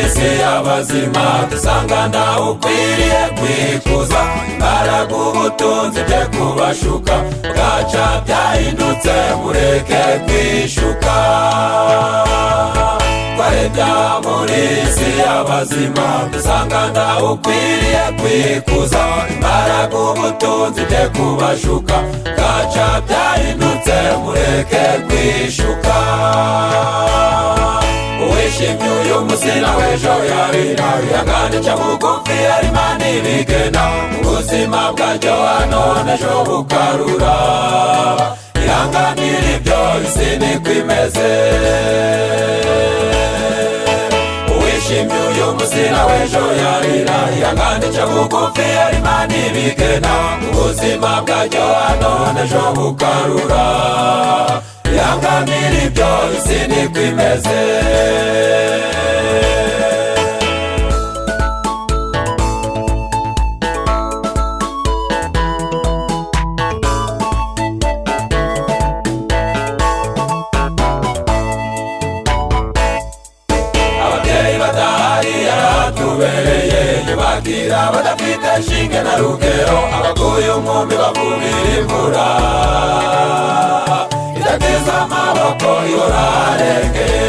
isi y'abazima dusanga ntawe ukwiriye kwikuza, imbaraga ubutunzi bye kubashuka, bwaca byahindutse mureke kwishuka. Twarebya muri isi y'abazima dusanga ntawe ukwiriye kwikuza, imbaraga ubutunzi bye kubashuka, bwaca byahindutse mureke kwishuka. Uwishimye uyu munsi nawe ejo yarira, wihangane ca bugufi ari Imana ibigena, ubuzima bwaryo none ejo bukarura, ihanganira ibyo isi niko imeze. Uwishimye uyu munsi nawe ejo yarira, wihangane ca bugufi ari Imana ibigena, ubuzima bwaryo none ejo bukarura, ihanganira ibyo isi niko imeze. Ababyeyi badahari yaratubereye, yubagira badafite shinge na rugero, abaguye umwumi bavubira imvura, idatiza amaboko ihora arengeye.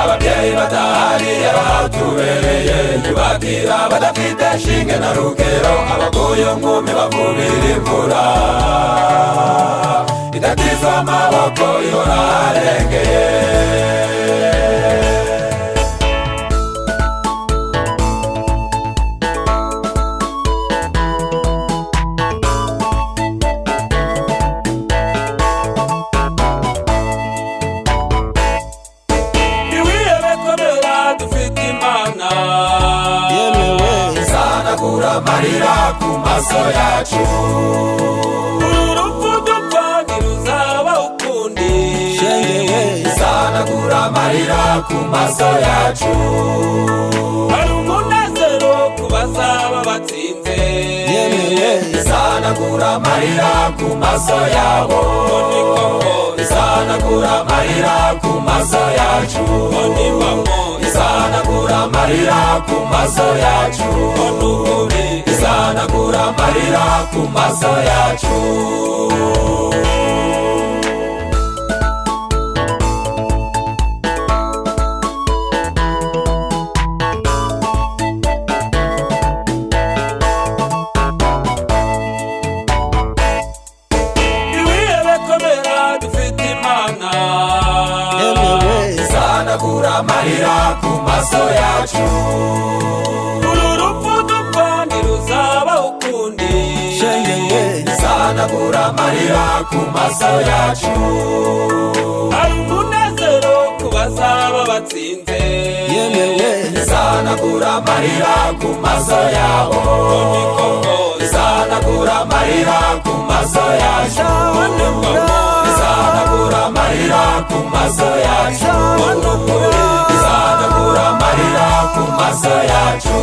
Ababyeyi badahari yaratubereye, yubagira badafite shinge na rugero, abaguye umwumi bavubira imvura, idatiza amaboko ihora arengeye. Amarira ku maso yacu, urupfu dupfa ntiruzaba ukundi, isanagura amarira ku maso yacu. Hari umunezero ku bazaba batsinze, isanagura amarira ku maso yabo, isanagura amarira ku maso yacu, isanagura amarira ku maso yacu, isanagura amarira ku maso yacu. Ibihe komera dufite Imana, isanagura amarira ku maso yacu. Isanagura amarira ku maso yacu. Hari umunezero ku bazaba batsinze, isanagura amarira ku maso yabo, isanagura amarira ku maso yacu, isanagura amarira ku maso yacu, isanagura amarira ku maso yacu.